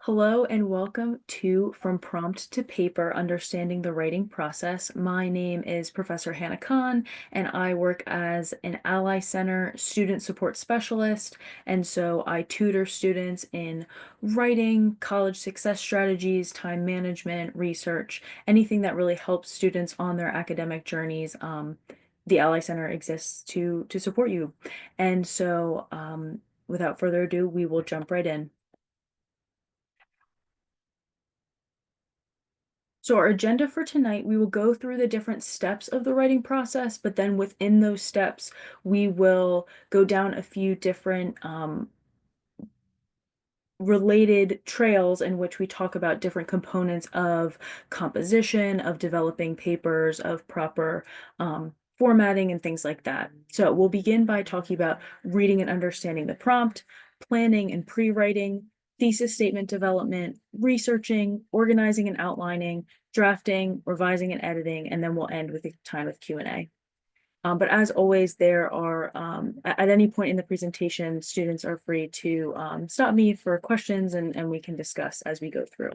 Hello and welcome to From Prompt to Paper, Understanding the Writing Process. My name is Professor Hannah Khan, and I work as an Ally Center student support specialist. And so I tutor students in writing, college success strategies, time management, research, anything that really helps students on their academic journeys. The Ally Center exists to support you. And so without further ado, we will jump right in. So our agenda for tonight, we will go through the different steps of the writing process, but then within those steps, we will go down a few different related trails in which we talk about different components of composition, of developing papers, of proper formatting and things like that. So we'll begin by talking about reading and understanding the prompt, planning and pre-writing, thesis statement development, researching, organizing and outlining, drafting, revising and editing, and then we'll end with a time of Q&A. But as always, there are, at any point in the presentation, students are free to stop me for questions and we can discuss as we go through.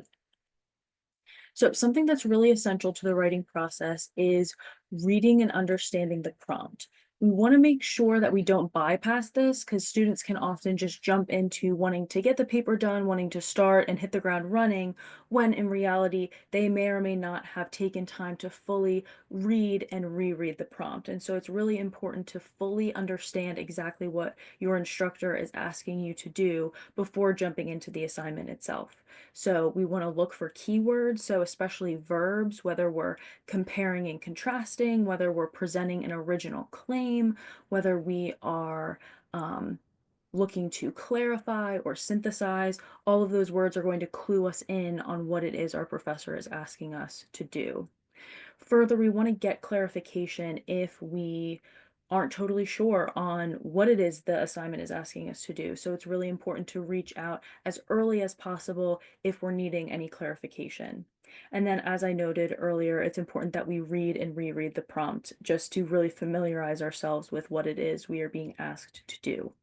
So something that's really essential to the writing process is reading and understanding the prompt. We want to make sure that we don't bypass this because students can often just jump into wanting to get the paper done, wanting to start and hit the ground running, when in reality, they may or may not have taken time to fully read and reread the prompt. And so it's really important to fully understand exactly what your instructor is asking you to do before jumping into the assignment itself. So we want to look for keywords, so especially verbs, whether we're comparing and contrasting, whether we're presenting an original claim, whether we are looking to clarify or synthesize. All of those words are going to clue us in on what it is our professor is asking us to do. Further, we want to get clarification if we aren't totally sure on what it is the assignment is asking us to do. So it's really important to reach out as early as possible if we're needing any clarification. And then, as I noted earlier, it's important that we read and reread the prompt just to really familiarize ourselves with what it is we are being asked to do.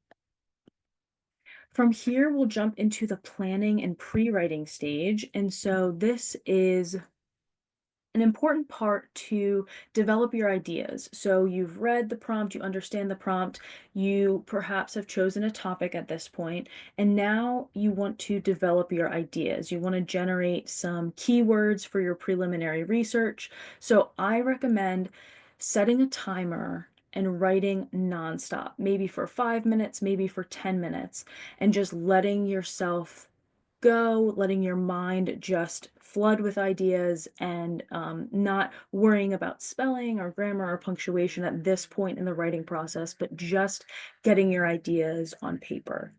From here, we'll jump into the planning and pre-writing stage. And so this is an important part to develop your ideas. So you've read the prompt, you understand the prompt, you perhaps have chosen a topic at this point, and now you want to develop your ideas. You want to generate some keywords for your preliminary research. So I recommend setting a timer and writing nonstop, maybe for 5 minutes, maybe for 10 minutes, and just letting yourself go, letting your mind just flood with ideas and not worrying about spelling or grammar or punctuation at this point in the writing process, but just getting your ideas on paper.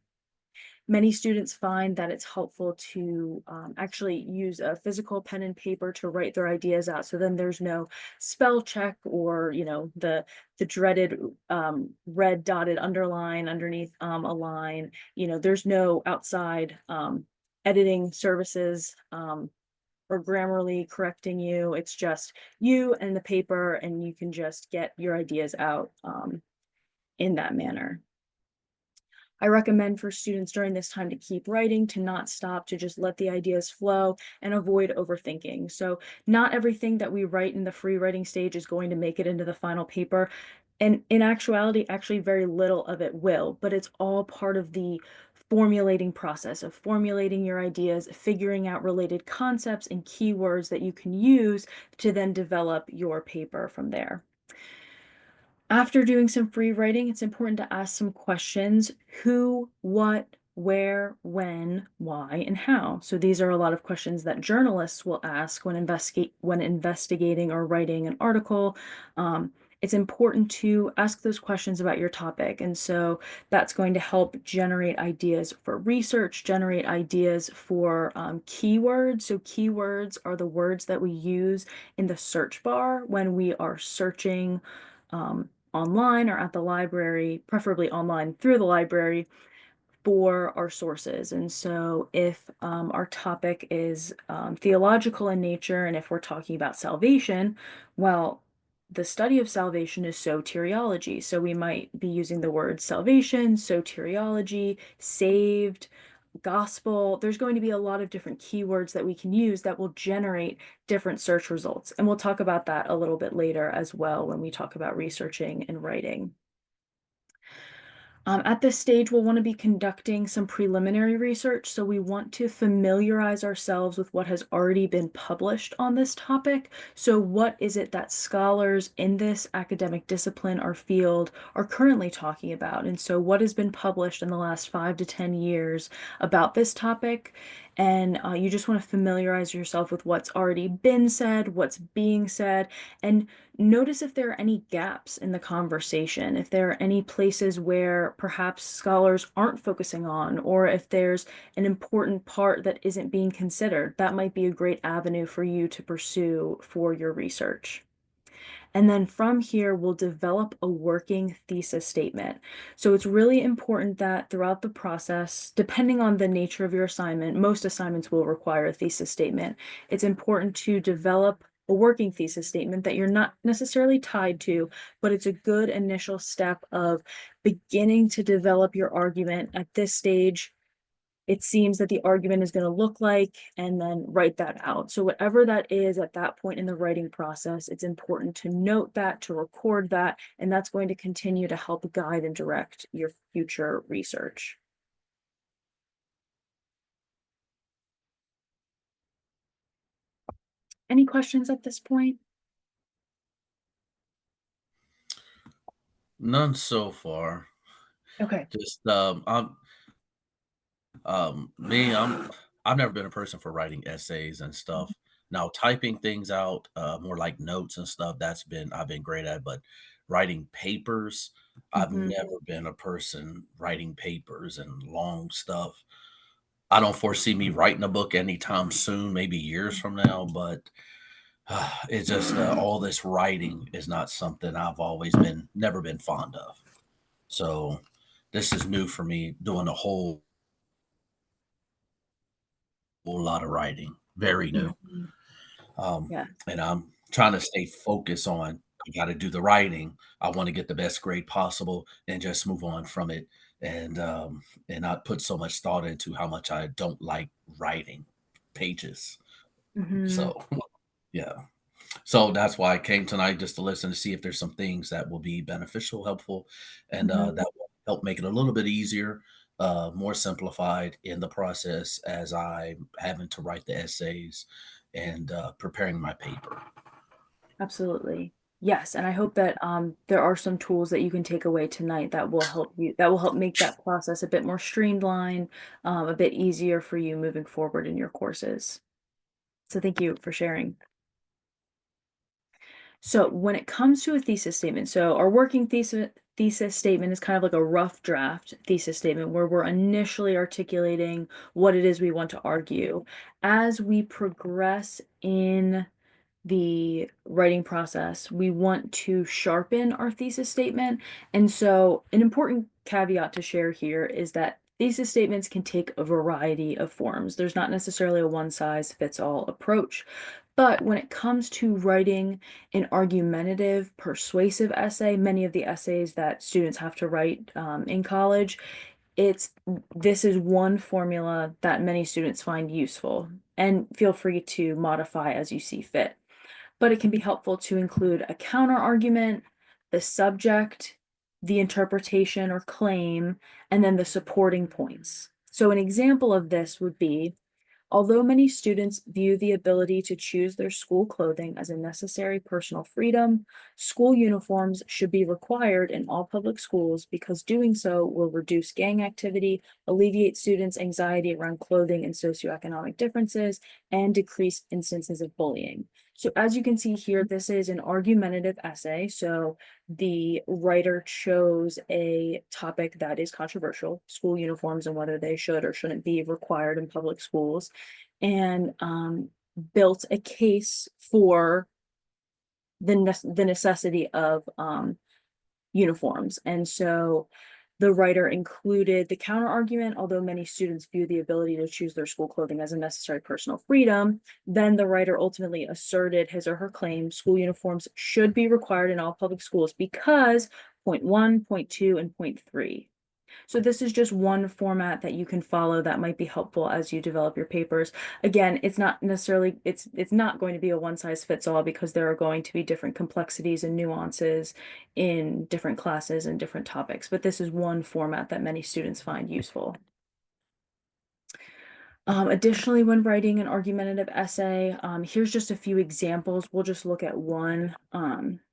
Many students find that it's helpful to actually use a physical pen and paper to write their ideas out. So then there's no spell check or, the dreaded red dotted underline underneath a line. There's no outside editing services or Grammarly correcting you. It's just you and the paper, and you can just get your ideas out in that manner. I recommend for students during this time to keep writing, to not stop, to just let the ideas flow and avoid overthinking. So not everything that we write in the free writing stage is going to make it into the final paper. And in actuality, actually very little of it will, but it's all part of the formulating process of formulating your ideas, figuring out related concepts and keywords that you can use to then develop your paper from there. After doing some free writing, it's important to ask some questions: who, what, where, when, why, and how. So these are a lot of questions that journalists will ask when investigating or writing an article. It's important to ask those questions about your topic. And so that's going to help generate ideas for research, generate ideas for keywords. So keywords are the words that we use in the search bar when we are searching online or at the library, preferably online through the library, for our sources. And so if our topic is theological in nature, and if we're talking about salvation, well, the study of salvation is soteriology. So we might be using the word salvation, soteriology, saved, gospel. There's going to be a lot of different keywords that we can use that will generate different search results. And we'll talk about that a little bit later as well when we talk about researching and writing. At this stage, we'll want to be conducting some preliminary research. So we want to familiarize ourselves with what has already been published on this topic. So what is it that scholars in this academic discipline or field are currently talking about? And so what has been published in the last 5 to 10 years about this topic? And you just want to familiarize yourself with what's already been said, what's being said, and notice if there are any gaps in the conversation, if there are any places where perhaps scholars aren't focusing on, or if there's an important part that isn't being considered. That might be a great avenue for you to pursue for your research. And then from here, we'll develop a working thesis statement. So it's really important that throughout the process, depending on the nature of your assignment, most assignments will require a thesis statement. It's important to develop a working thesis statement that you're not necessarily tied to, but it's a good initial step of beginning to develop your argument at this stage. It seems that the argument is going to look like, and then write that out. So whatever that is at that point in the writing process, it's important to note that, to record that, and that's going to continue to help guide and direct your future research. Any questions at this point? None so far. Okay. Just me, I've never been a person for writing essays and stuff. Now typing things out, more like notes and stuff, I've been great at, but writing papers, I've Mm-hmm. never been a person writing papers and long stuff. I don't foresee me writing a book anytime soon, maybe years from now, but it's just all this writing is not something I've always been, never been fond of. So this is new for me, doing a whole lot of writing, very new. Mm-hmm. Um, Yeah. and I'm trying to stay focused on I got to do the writing. I want to get the best grade possible and just move on from it and not put so much thought into how much I don't like writing pages. Mm-hmm. So yeah. So that's why I came tonight just to listen to see if there's some things that will be beneficial, helpful, and Mm-hmm. that will help make it a little bit easier, more simplified in the process as I'm having to write the essays and preparing my paper. Absolutely. Yes, and I hope that there are some tools that you can take away tonight that will help make that process a bit more streamlined, a bit easier for you moving forward in your courses. So thank you for sharing. So when it comes to a thesis statement, so our working thesis statement is kind of like a rough draft thesis statement where we're initially articulating what it is we want to argue. As we progress in the writing process, we want to sharpen our thesis statement. And so, an important caveat to share here is that thesis statements can take a variety of forms. There's not necessarily a one size fits all approach. But when it comes to writing an argumentative, persuasive essay, many of the essays that students have to write in college, it's this is one formula that many students find useful. And feel free to modify as you see fit, but it can be helpful to include a counter argument, the subject, the interpretation or claim, and then the supporting points. So, an example of this would be: although many students view the ability to choose their school clothing as a necessary personal freedom, school uniforms should be required in all public schools because doing so will reduce gang activity, alleviate students' anxiety around clothing and socioeconomic differences, and decrease instances of bullying. So, as you can see here, this is an argumentative essay. So, the writer chose a topic that is controversial: school uniforms and whether they should or shouldn't be required in public schools, and built a case for the necessity of uniforms. And so the writer included the counter argument: although many students view the ability to choose their school clothing as a necessary personal freedom, then the writer ultimately asserted his or her claim: school uniforms should be required in all public schools because point one, point two, and point three. So this is just one format that you can follow that might be helpful as you develop your papers. Again, it's not necessarily it's not going to be a one size fits all because there are going to be different complexities and nuances in different classes and different topics, but this is one format that many students find useful. Additionally, when writing an argumentative essay, here's just a few examples. We'll just look at one.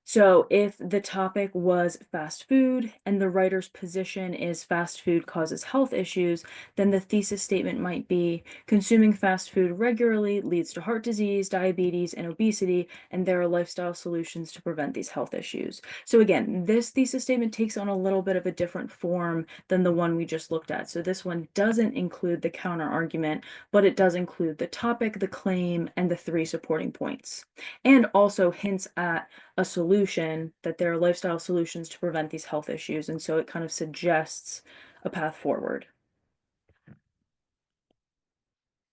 So if the topic was fast food and the writer's position is fast food causes health issues, then the thesis statement might be consuming fast food regularly leads to heart disease, diabetes, and obesity, and there are lifestyle solutions to prevent these health issues. So again, this thesis statement takes on a little bit of a different form than the one we just looked at. So this one doesn't include the counter argument, but it does include the topic, the claim, and the three supporting points, and also hints at a solution, that there are lifestyle solutions to prevent these health issues. And so it kind of suggests a path forward.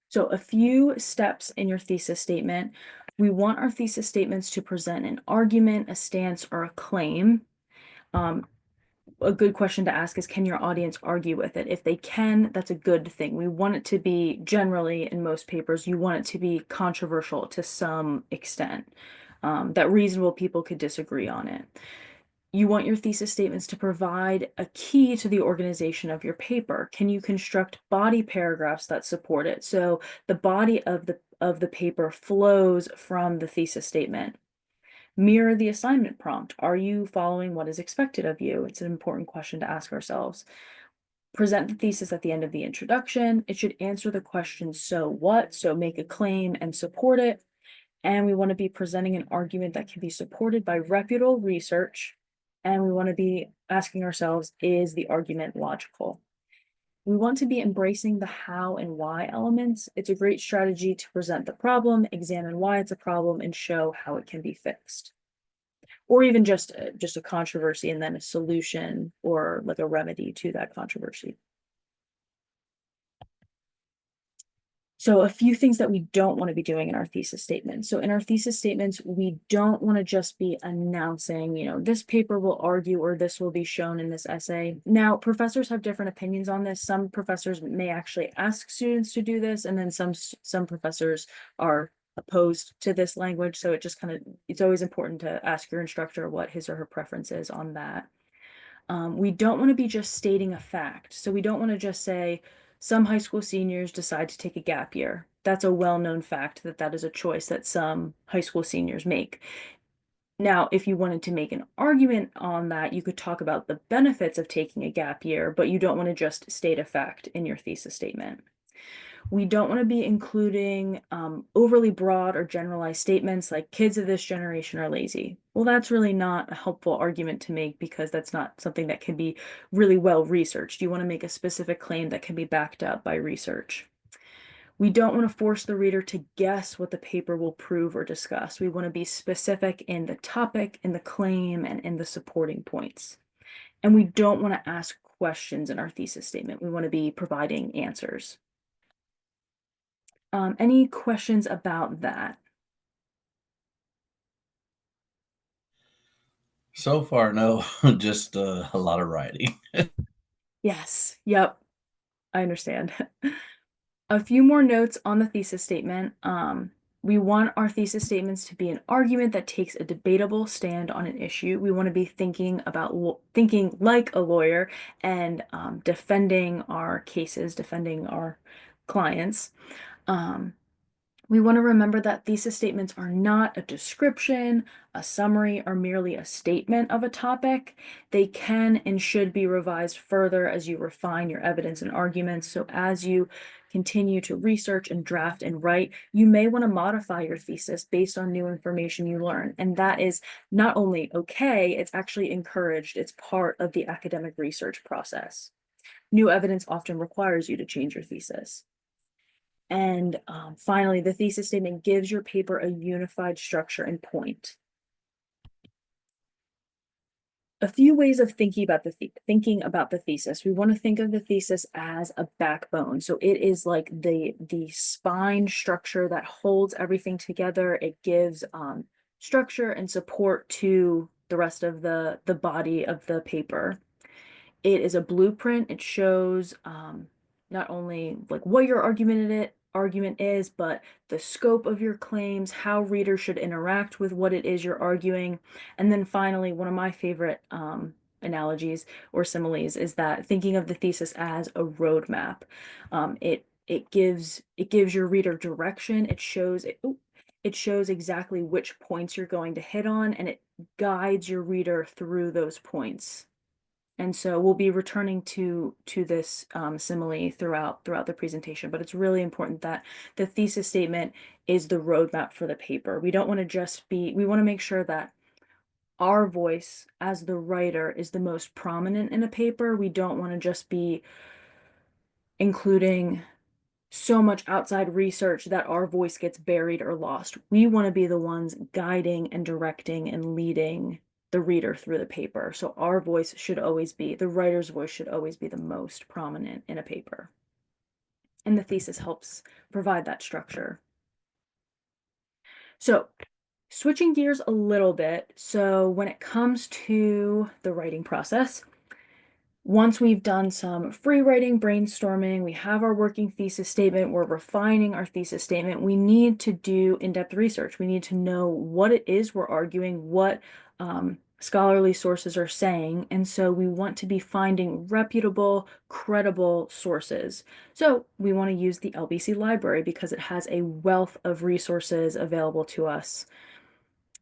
So a few steps in your thesis statement. We want our thesis statements to present an argument, a stance, or a claim. A good question to ask is, can your audience argue with it? If they can, that's a good thing. We want it to be, generally in most papers, you want it to be controversial to some extent, that reasonable people could disagree on it. You want your thesis statements to provide a key to the organization of your paper. Can you construct body paragraphs that support it? So the body of the paper flows from the thesis statement. Mirror the assignment prompt. Are you following what is expected of you? It's an important question to ask ourselves. Present the thesis at the end of the introduction. It should answer the question, so what? So make a claim and support it. And we want to be presenting an argument that can be supported by reputable research. And we want to be asking ourselves, is the argument logical? We want to be embracing the how and why elements. It's a great strategy to present the problem, examine why it's a problem, and show how it can be fixed. Or even just a controversy and then a solution or like a remedy to that controversy. So a few things that we don't want to be doing in our thesis statement. So in our thesis statements, we don't want to just be announcing, this paper will argue or this will be shown in this essay. Now, professors have different opinions on this. Some professors may actually ask students to do this, and then some professors are opposed to this language. So it's always important to ask your instructor what his or her preference is on that. We don't want to be just stating a fact. So we don't want to just say some high school seniors decide to take a gap year. That's a well-known fact that is a choice that some high school seniors make. Now, if you wanted to make an argument on that, you could talk about the benefits of taking a gap year, but you don't want to just state a fact in your thesis statement. We don't want to be including overly broad or generalized statements like kids of this generation are lazy. Well, that's really not a helpful argument to make because that's not something that can be really well researched. You want to make a specific claim that can be backed up by research. We don't want to force the reader to guess what the paper will prove or discuss. We want to be specific in the topic, in the claim, and in the supporting points. And we don't want to ask questions in our thesis statement. We want to be providing answers. Any questions about that? So far, no, just a lot of writing. Yes. Yep. I understand. A few more notes on the thesis statement. We want our thesis statements to be an argument that takes a debatable stand on an issue. We want to be thinking like a lawyer and defending our cases, defending our clients. We want to remember that thesis statements are not a description, a summary, or merely a statement of a topic. They can and should be revised further as you refine your evidence and arguments. So as you continue to research and draft and write, you may want to modify your thesis based on new information you learn. And that is not only okay, it's actually encouraged. It's part of the academic research process. New evidence often requires you to change your thesis. And finally, the thesis statement gives your paper a unified structure and point. A few ways of thinking about the thesis. We want to think of the thesis as a backbone. So it is like the spine structure that holds everything together. It gives structure and support to the rest of the body of the paper. It is a blueprint. It shows not only like what your argument is, but the scope of your claims, how readers should interact with what it is you're arguing. And then finally, one of my favorite analogies or similes is that thinking of the thesis as a roadmap. It gives your reader direction. It shows exactly which points you're going to hit on, and it guides your reader through those points. And so we'll be returning to this simile throughout the presentation, but it's really important that the thesis statement is the roadmap for the paper. We don't want to just be, we want to make sure that our voice as the writer is the most prominent in a paper. We don't want to just be including so much outside research that our voice gets buried or lost. We want to be the ones guiding and directing and leading the reader through the paper. So our voice should always be, the writer's voice should always be the most prominent in a paper. And the thesis helps provide that structure. So switching gears a little bit. So when it comes to the writing process, once we've done some free writing, brainstorming, we have our working thesis statement, we're refining our thesis statement, we need to do in-depth research. We need to know what it is we're arguing, what scholarly sources are saying, and so we want to be finding reputable, credible sources. So we want to use the LBC library because it has a wealth of resources available to us.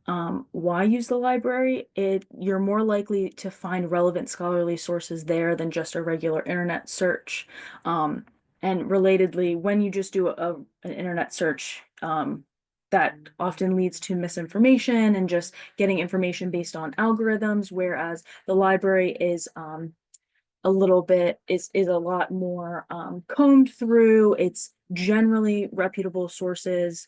Why use the library? You're more likely to find relevant scholarly sources there than just a regular internet search. And relatedly, when you just do an internet search, that often leads to misinformation and just getting information based on algorithms, whereas the library is a little bit is a lot more combed through. It's generally reputable sources.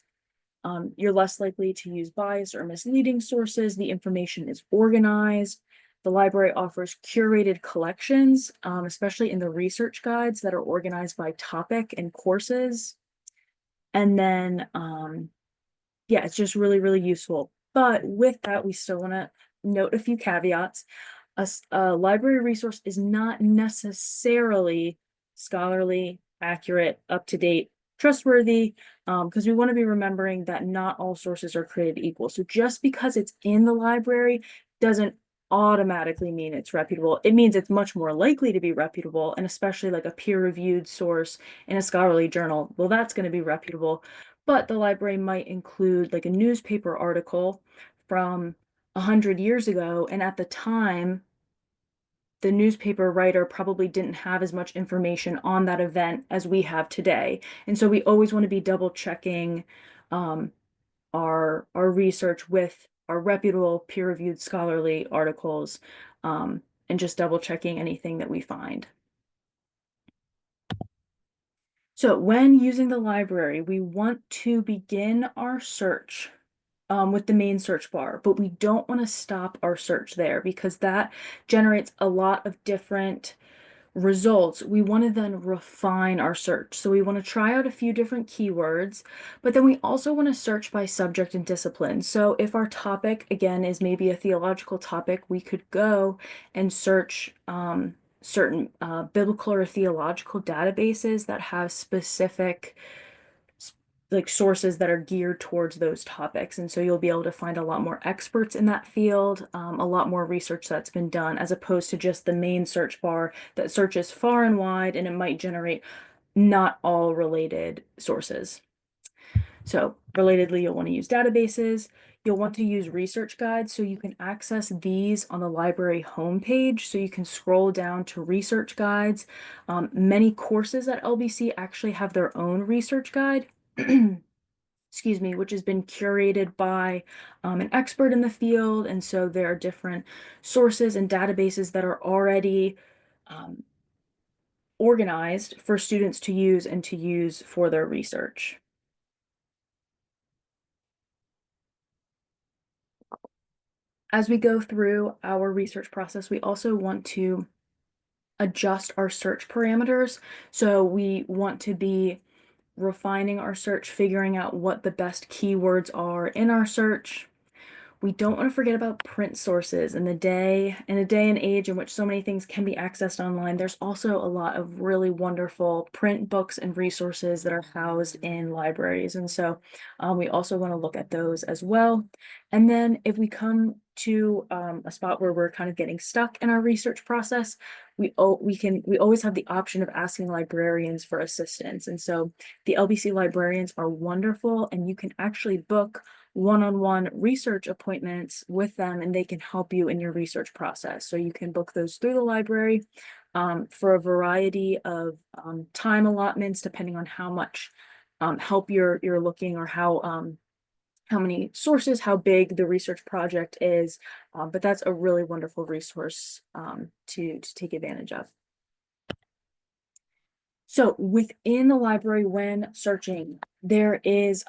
You're less likely to use biased or misleading sources. The information is organized. The library offers curated collections, especially in the research guides that are organized by topic and courses. And then, yeah, it's just really, really useful. But with that, we still want to note a few caveats. A library resource is not necessarily scholarly, accurate, up to date, trustworthy, because we want to be remembering that not all sources are created equal. So just because it's in the library doesn't automatically mean it's reputable. It means it's much more likely to be reputable, and especially like a peer-reviewed source in a scholarly journal. Well, that's going to be reputable, but the library might include like a newspaper article from 100 years ago, and at the time, the newspaper writer probably didn't have as much information on that event as we have today. And so we always want to be double checking our research with our reputable peer-reviewed scholarly articles, and just double checking anything that we find. So when using the library, we want to begin our search with the main search bar, but we don't want to stop our search there because that generates a lot of different results. We want to then refine our search. So we want to try out a few different keywords, but then we also want to search by subject and discipline. So if our topic, again, is maybe a theological topic, we could go and search certain biblical or theological databases that have specific like sources that are geared towards those topics. And so you'll be able to find a lot more experts in that field, a lot more research that's been done, as opposed to just the main search bar that searches far and wide, and it might generate not all related sources. So relatedly, you'll want to use databases. You'll want to use research guides, so you can access these on the library homepage. So you can scroll down to research guides. Many courses at LBC actually have their own research guide. Excuse me, which has been curated by an expert in the field. And so there are different sources and databases that are already organized for students to use and to use for their research. As we go through our research process, we also want to adjust our search parameters. So we want to be refining our search, figuring out what the best keywords are in our search. We don't want to forget about print sources in a day and age in which so many things can be accessed online. There's also a lot of really wonderful print books and resources that are housed in libraries. And so we also want to look at those as well. And then if we come to a spot where we're kind of getting stuck in our research process, we always have the option of asking librarians for assistance. And so the LBC librarians are wonderful, and you can actually book one-on-one research appointments with them, and they can help you in your research process. So you can book those through the library for a variety of time allotments, depending on how much help you're looking, or how many sources, how big the research project is. But that's a really wonderful resource to take advantage of. So within the library, when searching, there is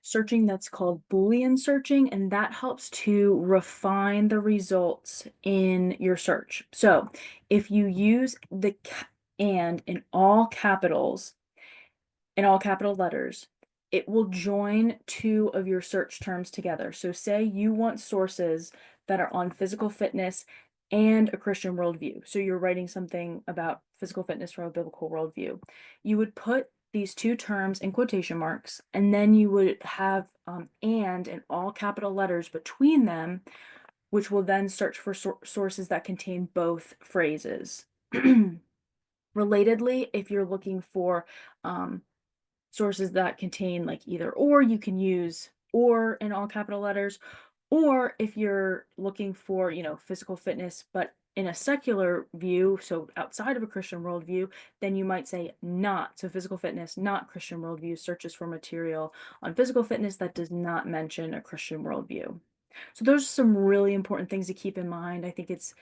searching that's called Boolean searching, and that helps to refine the results in your search. So if you use the and in all capital letters, it will join two of your search terms together. So say you want sources that are on physical fitness and a Christian worldview. So you're writing something about physical fitness from a biblical worldview. You would put these two terms in quotation marks, and then you would have and in all capital letters between them, which will then search for sources that contain both phrases. Relatedly, if you're looking for sources that contain like either or, you can use or in all capital letters. Or if you're looking for, physical fitness, but in a secular view, so outside of a Christian worldview, then you might say not. So physical fitness, not Christian worldview, searches for material on physical fitness that does not mention a Christian worldview. So those are some really important things to keep in mind. I think it's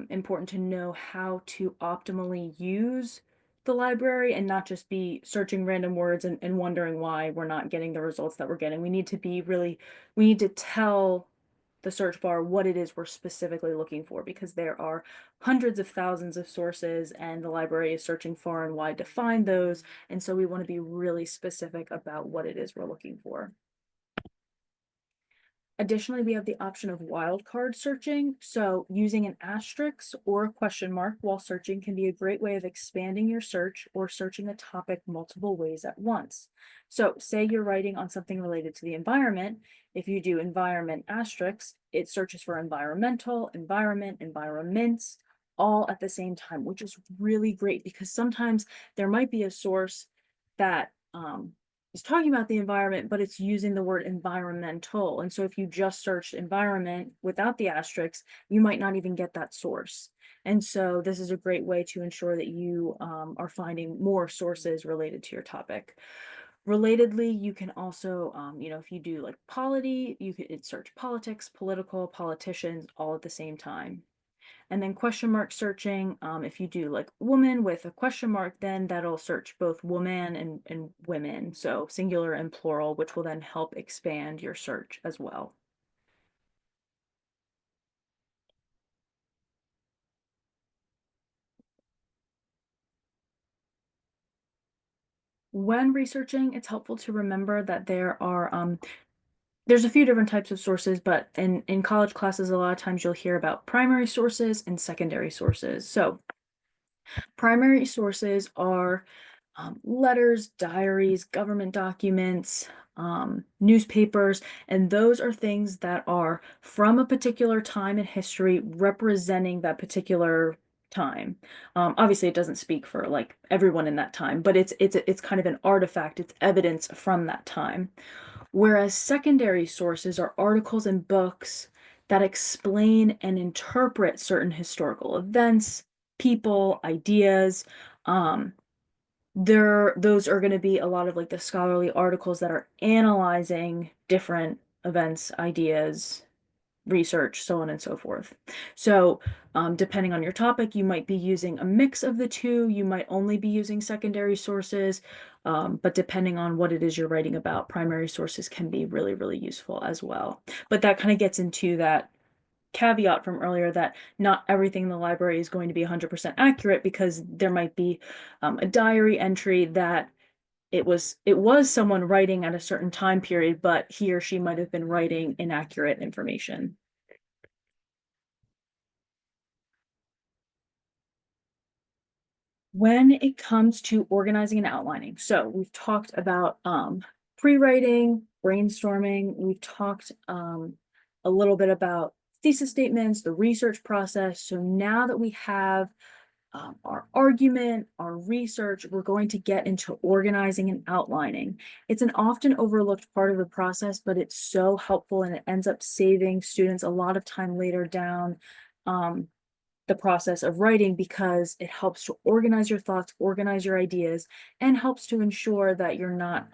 important to know how to optimally use the library and not just be searching random words and wondering why we're not getting the results that we're getting. We need to tell the search bar what it is we're specifically looking for, because there are hundreds of thousands of sources and the library is searching far and wide to find those. And so we want to be really specific about what it is we're looking for. Additionally, we have the option of wildcard searching. So using an asterisk or a question mark while searching can be a great way of expanding your search or searching a topic multiple ways at once. So say you're writing on something related to the environment. If you do environment asterisk, it searches for environmental, environment, environments, all at the same time, which is really great because sometimes there might be a source that is talking about the environment, but it's using the word environmental. And so if you just search environment without the asterisks, you might not even get that source. And so this is a great way to ensure that you are finding more sources related to your topic. Relatedly, you can also, if you do like polity, you could search politics, political, politicians, all at the same time. And then question mark searching, if you do like woman with a question mark, then that'll search both woman and women, so singular and plural, which will then help expand your search as well. When researching, it's helpful to remember that there's a few different types of sources, but in college classes, a lot of times you'll hear about primary sources and secondary sources. So primary sources are letters, diaries, government documents, newspapers, and those are things that are from a particular time in history representing that particular time. Obviously, it doesn't speak for like everyone in that time, but it's kind of an artifact, it's evidence from that time. Whereas secondary sources are articles and books that explain and interpret certain historical events, people, ideas. Um, those are going to be a lot of like the scholarly articles that are analyzing different events, ideas, research, so on and so forth. So, depending on your topic, you might be using a mix of the two. You might only be using secondary sources, but depending on what it is you're writing about, primary sources can be really, really useful as well. But that kind of gets into that caveat from earlier that not everything in the library is going to be 100% accurate, because there might be a diary entry that it was someone writing at a certain time period, but he or she might have been writing inaccurate information. When it comes to organizing and outlining, so we've talked about pre-writing, brainstorming, we've talked a little bit about thesis statements, the research process. So now that we have our argument, our research, we're going to get into organizing and outlining. It's an often overlooked part of the process, but it's so helpful and it ends up saving students a lot of time later down um, the process of writing because it helps to organize your thoughts, organize your ideas, and helps to ensure that you're not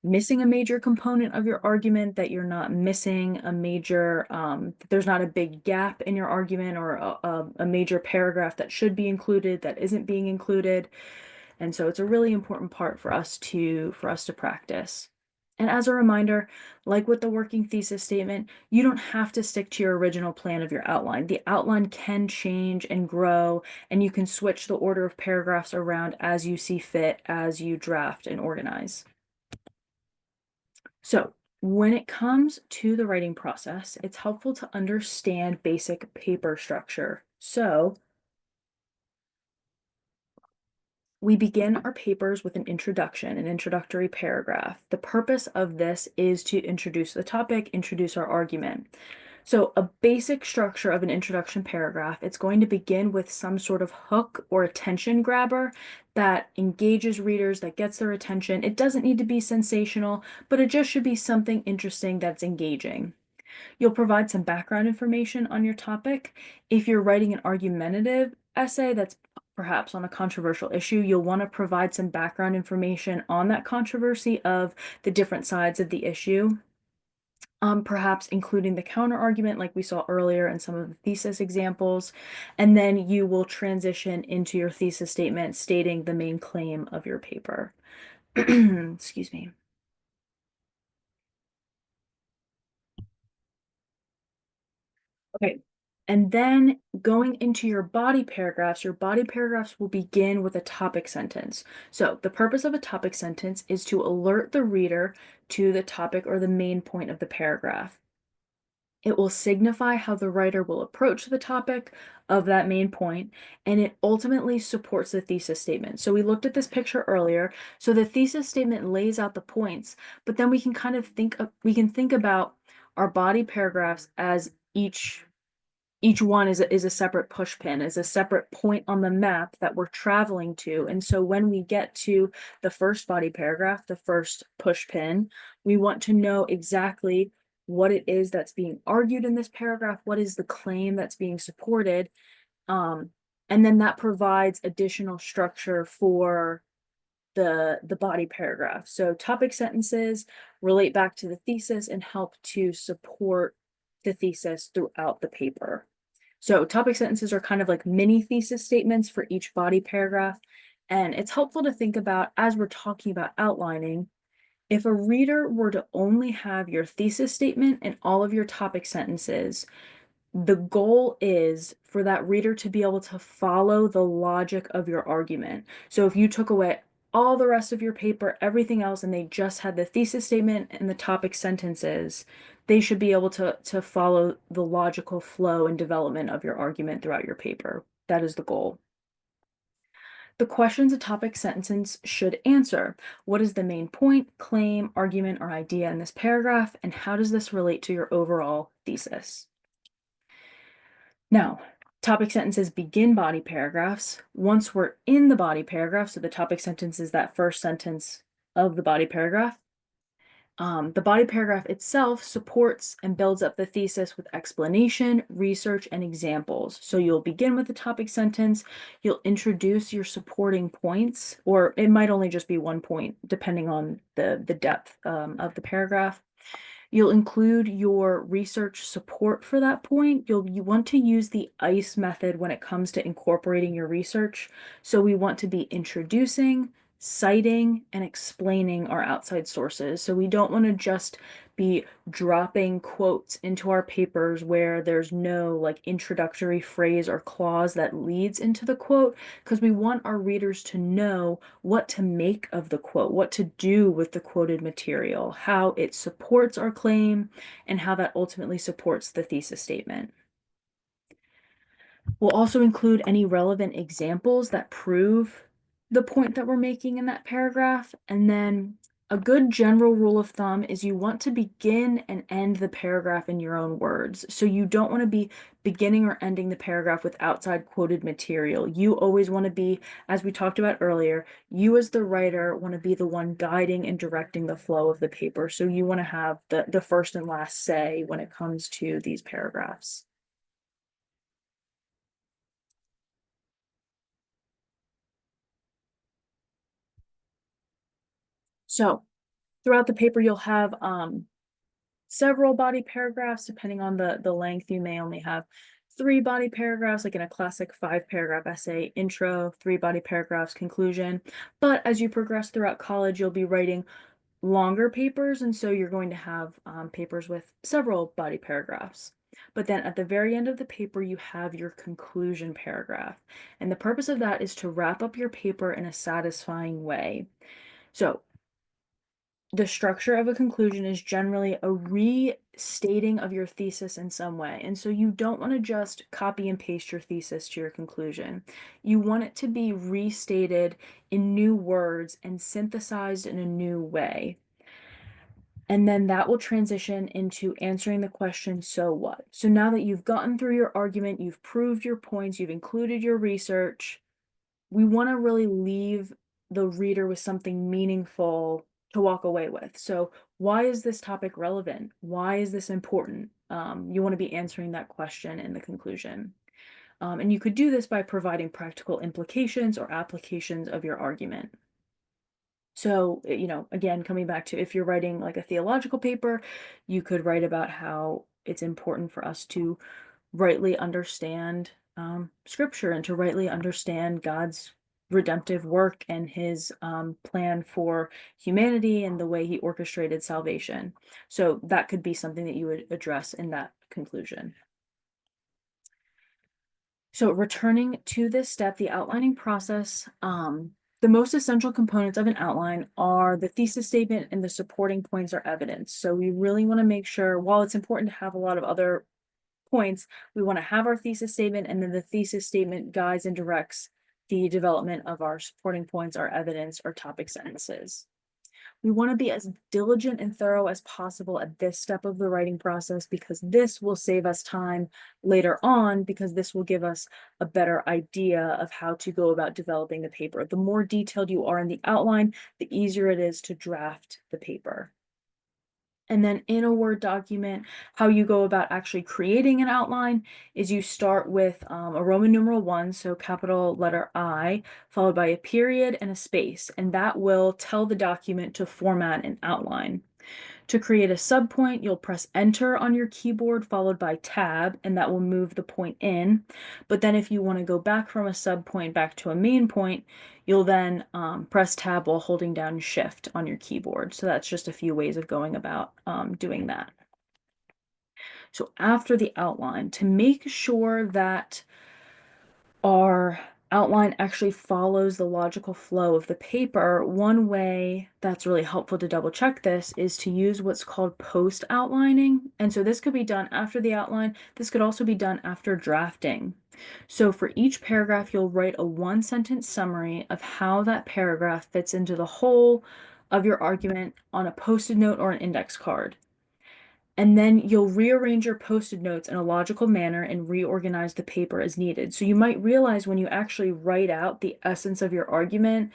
missing a major component of your argument, that you're not missing a major, that there's not a big gap in your argument or a major paragraph that should be included that isn't being included. And so it's a really important part for us to practice. And as a reminder, like with the working thesis statement, you don't have to stick to your original plan of your outline. The outline can change and grow, and you can switch the order of paragraphs around as you see fit as you draft and organize. So, when it comes to the writing process, it's helpful to understand basic paper structure. So, we begin our papers with an introduction, an introductory paragraph. The purpose of this is to introduce the topic, introduce our argument. So a basic structure of an introduction paragraph, it's going to begin with some sort of hook or attention grabber that engages readers, that gets their attention. It doesn't need to be sensational, but it just should be something interesting that's engaging. You'll provide some background information on your topic. If you're writing an argumentative essay that's perhaps on a controversial issue, you'll want to provide some background information on that controversy of the different sides of the issue. Perhaps including the counter argument like we saw earlier in some of the thesis examples, and then you will transition into your thesis statement stating the main claim of your paper. Excuse me. Okay. And then going into your body paragraphs will begin with a topic sentence. So the purpose of a topic sentence is to alert the reader to the topic or the main point of the paragraph. It will signify how the writer will approach the topic of that main point, and it ultimately supports the thesis statement. So we looked at this picture earlier. So the thesis statement lays out the points, but then we can kind of think about our body paragraphs as each one is a separate push pin, is a separate point on the map that we're traveling to. And so when we get to the first body paragraph, the first push pin, we want to know exactly what it is that's being argued in this paragraph, what is the claim that's being supported. Um, and then that provides additional structure for the body paragraph. So topic sentences relate back to the thesis and help to support the thesis throughout the paper. So topic sentences are kind of like mini thesis statements for each body paragraph. And it's helpful to think about as we're talking about outlining, if a reader were to only have your thesis statement and all of your topic sentences, the goal is for that reader to be able to follow the logic of your argument. So if you took away all the rest of your paper, everything else, and they just had the thesis statement and the topic sentences, they should be able to follow the logical flow and development of your argument throughout your paper. That is the goal. The questions a topic sentence should answer. What is the main point, claim, argument, or idea in this paragraph, and how does this relate to your overall thesis? Now, topic sentences begin body paragraphs. Once we're in the body paragraph, so the topic sentence is that first sentence of the body paragraph, the body paragraph itself supports and builds up the thesis with explanation, research, and examples. So you'll begin with the topic sentence, you'll introduce your supporting points, or it might only just be one point, depending on the depth of the paragraph. You'll include your research support for that point. You want to use the ICE method when it comes to incorporating your research. So we want to be introducing, citing and explaining our outside sources. So we don't want to just be dropping quotes into our papers where there's no like introductory phrase or clause that leads into the quote, because we want our readers to know what to make of the quote, what to do with the quoted material, how it supports our claim, and how that ultimately supports the thesis statement. We'll also include any relevant examples that prove the point that we're making in that paragraph. And then a good general rule of thumb is you want to begin and end the paragraph in your own words. So you don't want to be beginning or ending the paragraph with outside quoted material. You always want to be, as we talked about earlier, you as the writer want to be the one guiding and directing the flow of the paper. So you want to have the first and last say when it comes to these paragraphs. So throughout the paper, you'll have several body paragraphs. Depending on the length, you may only have 3 body paragraphs, like in a classic 5-paragraph essay, intro, 3 body paragraphs, conclusion. But as you progress throughout college, you'll be writing longer papers, and so you're going to have papers with several body paragraphs. But then at the very end of the paper, you have your conclusion paragraph. And the purpose of that is to wrap up your paper in a satisfying way. So the structure of a conclusion is generally a restating of your thesis in some way. And so you don't want to just copy and paste your thesis to your conclusion. You want it to be restated in new words and synthesized in a new way. And then that will transition into answering the question, so what? So now that you've gotten through your argument, you've proved your points, you've included your research, we want to really leave the reader with something meaningful to walk away with. So, why is this topic relevant? Why is this important? You want to be answering that question in the conclusion. And you could do this by providing practical implications or applications of your argument. So, again, coming back to if you're writing like a theological paper, you could write about how it's important for us to rightly understand scripture and to rightly understand God's redemptive work and his plan for humanity and the way he orchestrated salvation. So that could be something that you would address in that conclusion. So returning to this step, the outlining process, the most essential components of an outline are the thesis statement and the supporting points or evidence. So we really want to make sure, while it's important to have a lot of other points, we want to have our thesis statement, and then the thesis statement guides and directs the development of our supporting points, our evidence, or topic sentences. We want to be as diligent and thorough as possible at this step of the writing process, because this will save us time later on, because this will give us a better idea of how to go about developing the paper. The more detailed you are in the outline, the easier it is to draft the paper. And then in a Word document, how you go about actually creating an outline is you start with a Roman numeral 1, so capital letter I, followed by a period and a space, and that will tell the document to format an outline. To create a subpoint, you'll press Enter on your keyboard followed by Tab, and that will move the point in. But then if you want to go back from a subpoint back to a main point, you'll then press Tab while holding down Shift on your keyboard. So that's just a few ways of going about doing that. So after the outline, to make sure that our outline actually follows the logical flow of the paper, one way that's really helpful to double check this is to use what's called post outlining. And so this could be done after the outline. This could also be done after drafting. So for each paragraph, you'll write a 1-sentence summary of how that paragraph fits into the whole of your argument on a post-it note or an index card. And then you'll rearrange your post-it notes in a logical manner and reorganize the paper as needed. So you might realize when you actually write out the essence of your argument,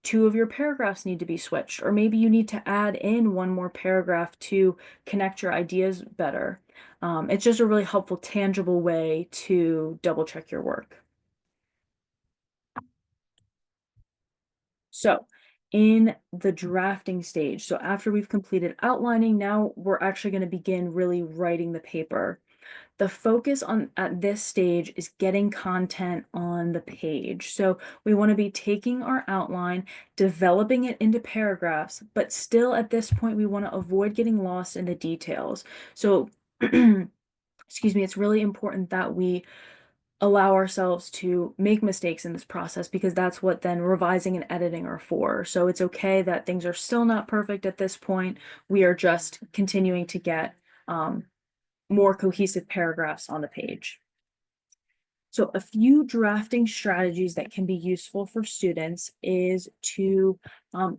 2 of your paragraphs need to be switched, or maybe you need to add in 1 more paragraph to connect your ideas better. It's just a really helpful, tangible way to double check your work. So in the drafting stage, so after we've completed outlining, now we're actually going to begin really writing the paper. The focus on at this stage is getting content on the page. So we want to be taking our outline, developing it into paragraphs, but still at this point, we want to avoid getting lost in the details. So, excuse me, it's really important that we allow ourselves to make mistakes in this process because that's what then revising and editing are for. So it's okay that things are still not perfect at this point. We are just continuing to get more cohesive paragraphs on the page. So a few drafting strategies that can be useful for students is to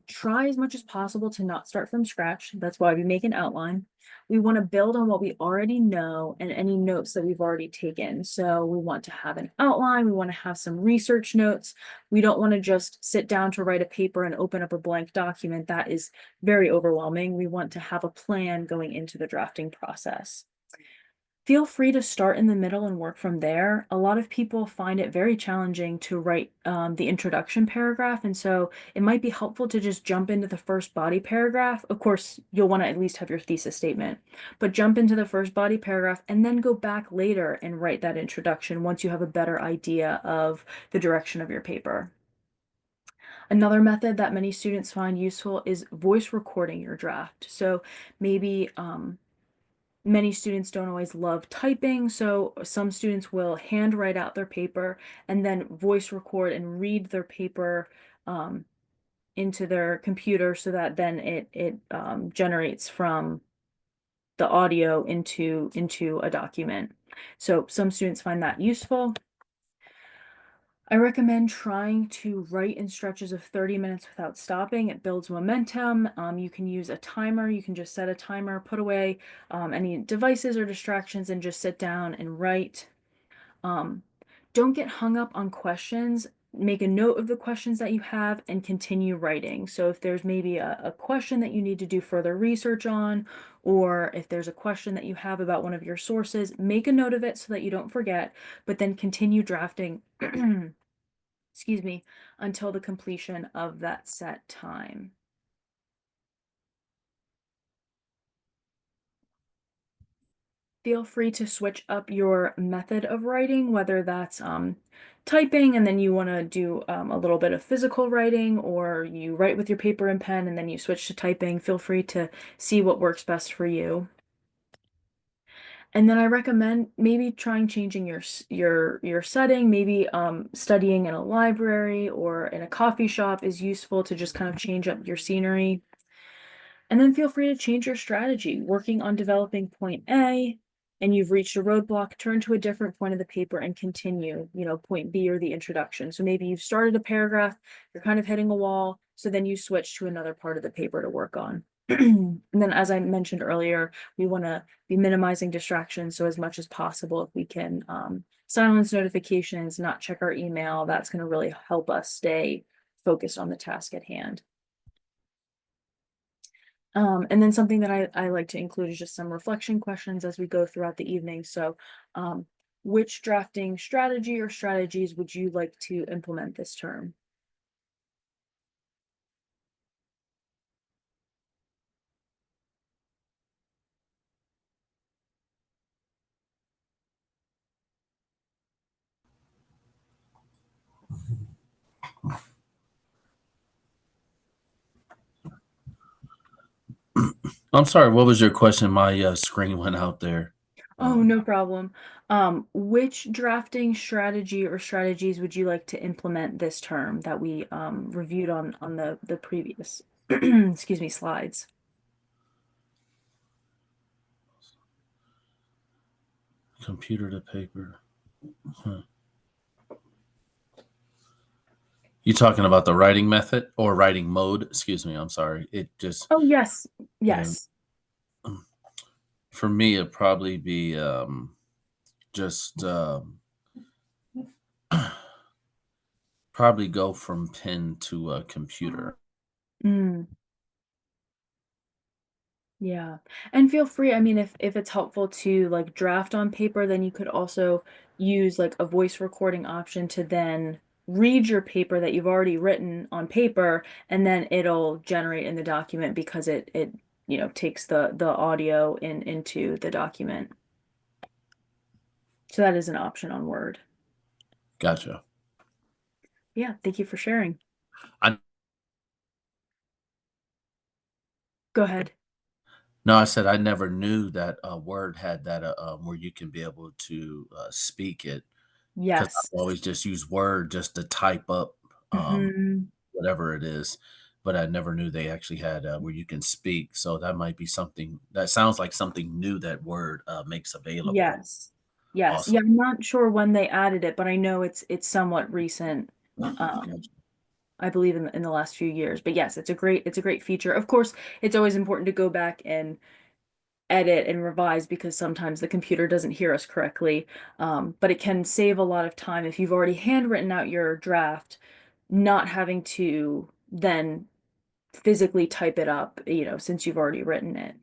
try as much as possible to not start from scratch. That's why we make an outline. We want to build on what we already know and any notes that we've already taken. So we want to have an outline. We want to have some research notes. We don't want to just sit down to write a paper and open up a blank document. That is very overwhelming. We want to have a plan going into the drafting process. Feel free to start in the middle and work from there. A lot of people find it very challenging to write the introduction paragraph, and so it might be helpful to just jump into the first body paragraph. Of course, you'll want to at least have your thesis statement, but jump into the first body paragraph and then go back later and write that introduction once you have a better idea of the direction of your paper. Another method that many students find useful is voice recording your draft. So maybe many students don't always love typing, so some students will hand write out their paper and then voice record and read their paper um, into their computer so that then it generates from the audio into a document. So some students find that useful. I recommend trying to write in stretches of 30 minutes without stopping. It builds momentum. You can use a timer. You can just set a timer, put away any devices or distractions, and just sit down and write. Um, don't get hung up on questions. Make a note of the questions that you have and continue writing. So if there's maybe a question that you need to do further research on, or if there's a question that you have about one of your sources, make a note of it so that you don't forget, but then continue drafting excuse me, until the completion of that set time. Feel free to switch up your method of writing, whether that's typing and then you want to do a little bit of physical writing, or you write with your paper and pen and then you switch to typing. Feel free to see what works best for you. And then I recommend maybe trying changing your setting, maybe studying in a library or in a coffee shop is useful to just kind of change up your scenery. And then feel free to change your strategy. Working on developing point A and you've reached a roadblock, turn to a different point of the paper and continue, point B or the introduction. So maybe you've started a paragraph, you're kind of hitting a wall, so then you switch to another part of the paper to work on. And then, as I mentioned earlier, we want to be minimizing distractions. So as much as possible, if we can silence notifications, not check our email, that's going to really help us stay focused on the task at hand. And then something that I like to include is just some reflection questions as we go throughout the evening. So, which drafting strategy or strategies would you like to implement this term? I'm sorry, what was your question? My screen went out there. Oh, Um, no problem. Which drafting strategy or strategies would you like to implement this term that we reviewed on the previous excuse me slides? Computer to paper. Huh. You talking about the writing method or writing mode? Excuse me. I'm sorry. It just Oh, yes. yeah. Yes. For me, it'd probably be just probably go from pen to a computer. Mm. Yeah. And feel free, I mean, if it's helpful to like draft on paper, then you could also use like a voice recording option to then read your paper that you've already written on paper, and then it'll generate in the document because it takes the audio into the document. So that is an option on Word. Gotcha. Yeah, thank you for sharing. I Go ahead. No, I said I never knew that Word had that, where you can be able to, speak it, because 'cause Yes. I've always just used Word just to type up, Mhm. whatever it is, but I never knew they actually had, where you can speak, so that might be something that sounds like something new that Word, makes available. Yes. Yes. Awesome. Yeah, I'm not sure when they added it, but I know it's somewhat recent. Um, Gotcha. I believe in the last few years. But yes, it's a great feature. Of course, it's always important to go back and edit and revise because sometimes the computer doesn't hear us correctly. But it can save a lot of time if you've already handwritten out your draft, not having to then physically type it up, since you've already written it.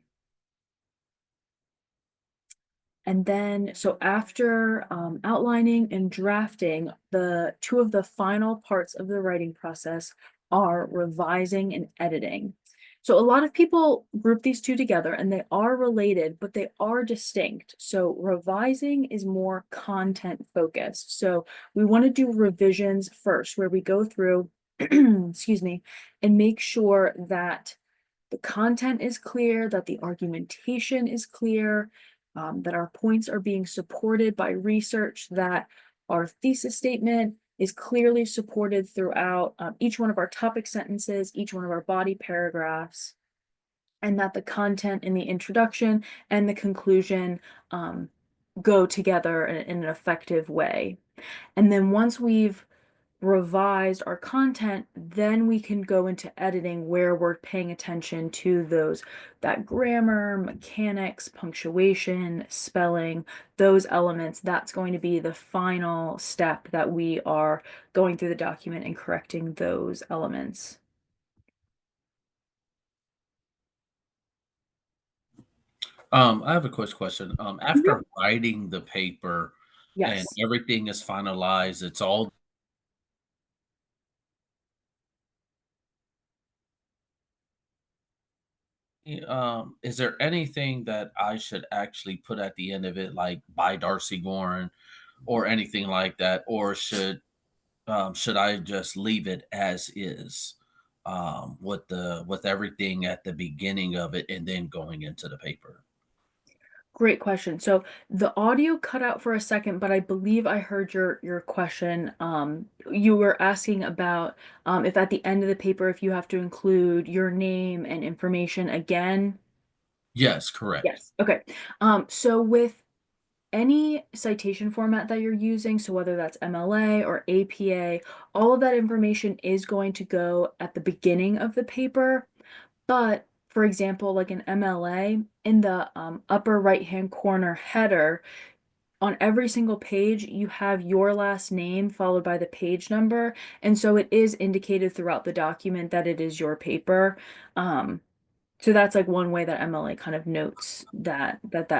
And then, so after outlining and drafting, the two of the final parts of the writing process are revising and editing. So a lot of people group these two together and they are related, but they are distinct. So revising is more content focused. So we want to do revisions first, where we go through, excuse me, and make sure that the content is clear, that the argumentation is clear, that our points are being supported by research, that our thesis statement is clearly supported throughout each one of our topic sentences, each one of our body paragraphs, and that the content in the introduction and the conclusion um, go together in an effective way. And then once we've revised our content, then we can go into editing where we're paying attention to that grammar, mechanics, punctuation, spelling, those elements. That's going to be the final step that we are going through the document and correcting those elements. I have a quick question. Mhm. After writing the paper and Yes. everything is finalized, it's all is there anything that I should actually put at the end of it, like by Darcy Gorin or anything like that, or should I just leave it as is, with everything at the beginning of it and then going into the paper? Great question. So the audio cut out for a second, but I believe I heard your question. You were asking about if at the end of the paper, if you have to include your name and information again. Yes, correct. Yes. Okay. So with any citation format that you're using, so whether that's MLA or APA, all of that information is going to go at the beginning of the paper. But for example, like an MLA, in the upper right-hand corner header, on every single page, you have your last name followed by the page number. And so it is indicated throughout the document that it is your paper. Um, so that's like one way that MLA kind of notes that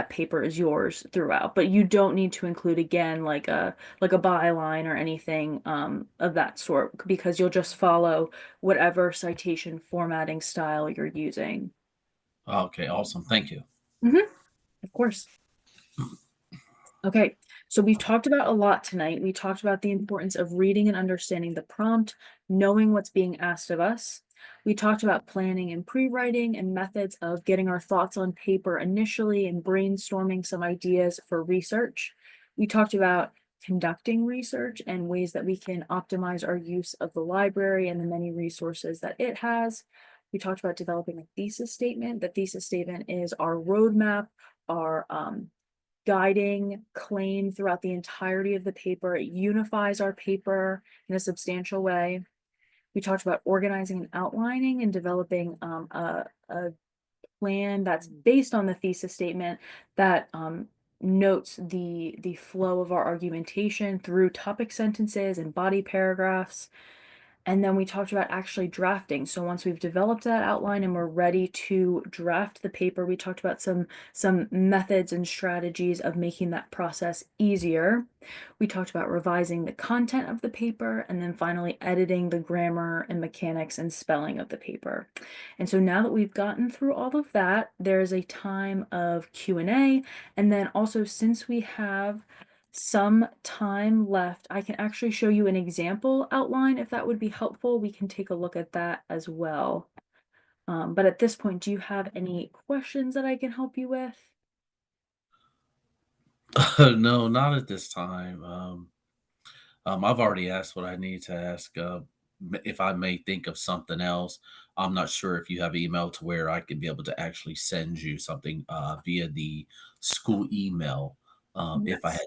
paper is yours throughout. But you don't need to include again like a byline or anything of that sort because you'll just follow whatever citation formatting style you're using. Okay, awesome. Thank you. Mhm, of course. Okay, so we've talked about a lot tonight. We talked about the importance of reading and understanding the prompt, knowing what's being asked of us. We talked about planning and pre-writing and methods of getting our thoughts on paper initially and brainstorming some ideas for research. We talked about conducting research and ways that we can optimize our use of the library and the many resources that it has. We talked about developing a thesis statement. The thesis statement is our roadmap, our guiding claim throughout the entirety of the paper. It unifies our paper in a substantial way. We talked about organizing and outlining and developing a plan that's based on the thesis statement that notes the flow of our argumentation through topic sentences and body paragraphs. And then we talked about actually drafting. So once we've developed that outline and we're ready to draft the paper, we talked about some methods and strategies of making that process easier. We talked about revising the content of the paper and then finally editing the grammar and mechanics and spelling of the paper. And so now that we've gotten through all of that, there's a time of Q&A. And then also since we have some time left. I can actually show you an example outline if that would be helpful. We can take a look at that as well. But at this point, do you have any questions that I can help you with? No, not at this time. I've already asked what I need to ask. If I may think of something else, I'm not sure if you have email to where I could be able to actually send you something via the school email. If I Yes. had,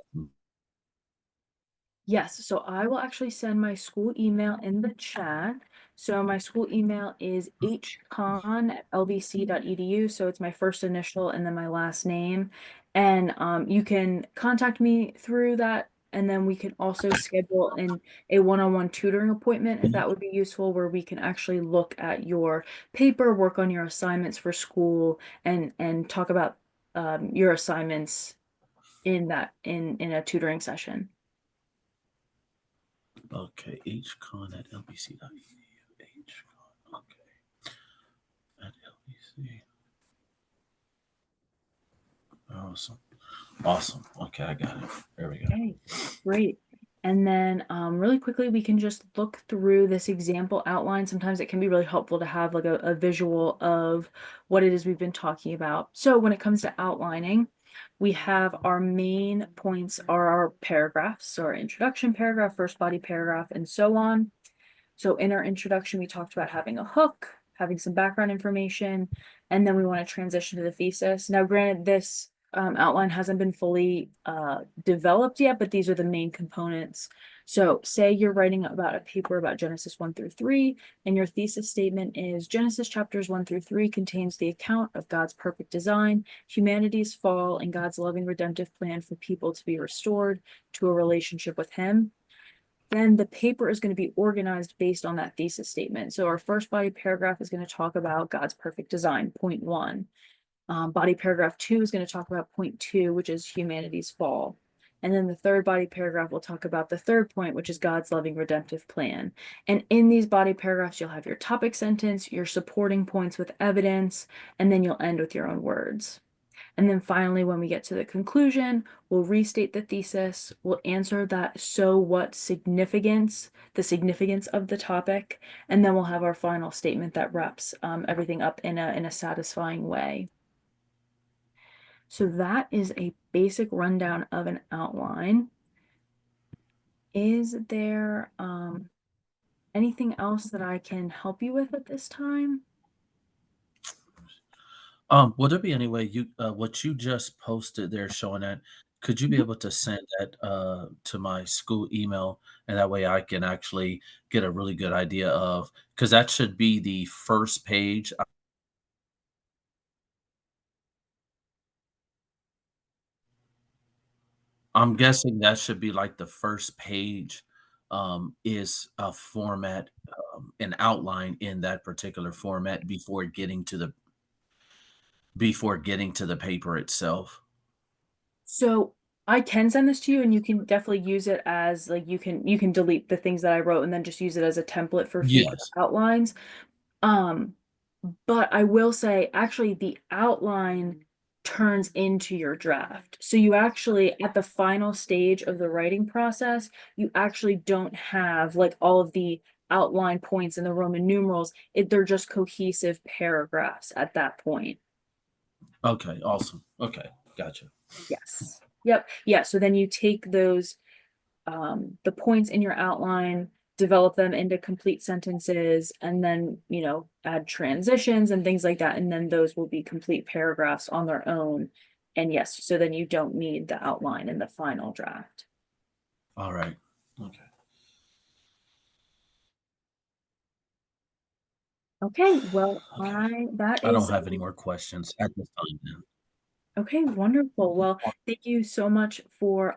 Yes, so I will actually send my school email in the chat. So my school email is hcon@lbc.edu. So it's my first initial and then my last name. And you can contact me through that. And then we can also schedule a one-on-one tutoring appointment if that would be useful, where we can actually look at your paper, work on your assignments for school, and talk about your assignments in that in a tutoring session. okay, hcon at lbc.edu. Hcon, okay, at lbc. Awesome. Awesome. Okay, I got it. There we go. Okay, great. And then really quickly, we can just look through this example outline. Sometimes it can be really helpful to have like a visual of what it is we've been talking about. So when it comes to outlining, we have our main points are our paragraphs, so our introduction paragraph, first body paragraph, and so on. So in our introduction, we talked about having a hook, having some background information, and then we want to transition to the thesis. Now, granted, this outline hasn't been fully developed yet, but these are the main components. So say you're writing about a paper about Genesis 1 through 3, and your thesis statement is Genesis chapters 1 through 3 contains the account of God's perfect design, humanity's fall, and God's loving redemptive plan for people to be restored to a relationship with Him. Then the paper is going to be organized based on that thesis statement. So our first body paragraph is going to talk about God's perfect design, point one. Body paragraph two is going to talk about point two, which is humanity's fall. And then the third body paragraph will talk about the third point, which is God's loving redemptive plan. And in these body paragraphs, you'll have your topic sentence, your supporting points with evidence, and then you'll end with your own words. And then finally, when we get to the conclusion, we'll restate the thesis, we'll answer that so what significance, the significance of the topic, and then we'll have our final statement that wraps everything up in a satisfying way. So that is a basic rundown of an outline. Is there anything else that I can help you with at this time? Would there be any way what you just posted there showing that, could you be Mhm. able to send that to my school email, and that way I can actually get a really good idea of, because that should be the first page. I'm guessing that should be like the first page, is a format, an outline in that particular format before getting to the paper itself. So I can send this to you and you can definitely use it as like you can delete the things that I wrote and then just use it as a template for future Yes. outlines. Um, but I will say actually the outline turns into your draft. So you actually at the final stage of the writing process, you actually don't have like all of the outline points in the Roman numerals. They're just cohesive paragraphs at that point. Okay, awesome. Okay, gotcha. Yes. Yep. Yeah. So then you take those the points in your outline, develop them into complete sentences, and then, add transitions and things like that. And then those will be complete paragraphs on their own. And yes, so then you don't need the outline in the final draft. Alright. Okay. Okay, well, Okay. that I don't is have any more questions at this time then. okay, wonderful. Well, thank you so much for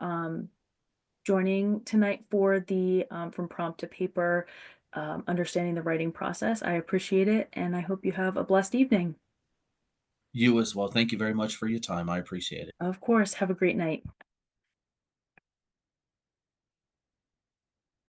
joining tonight for the from prompt to paper, understanding the writing process. I appreciate it, and I hope you have a blessed evening. You as well. Thank you very much for your time. I appreciate it. Of course, have a great night.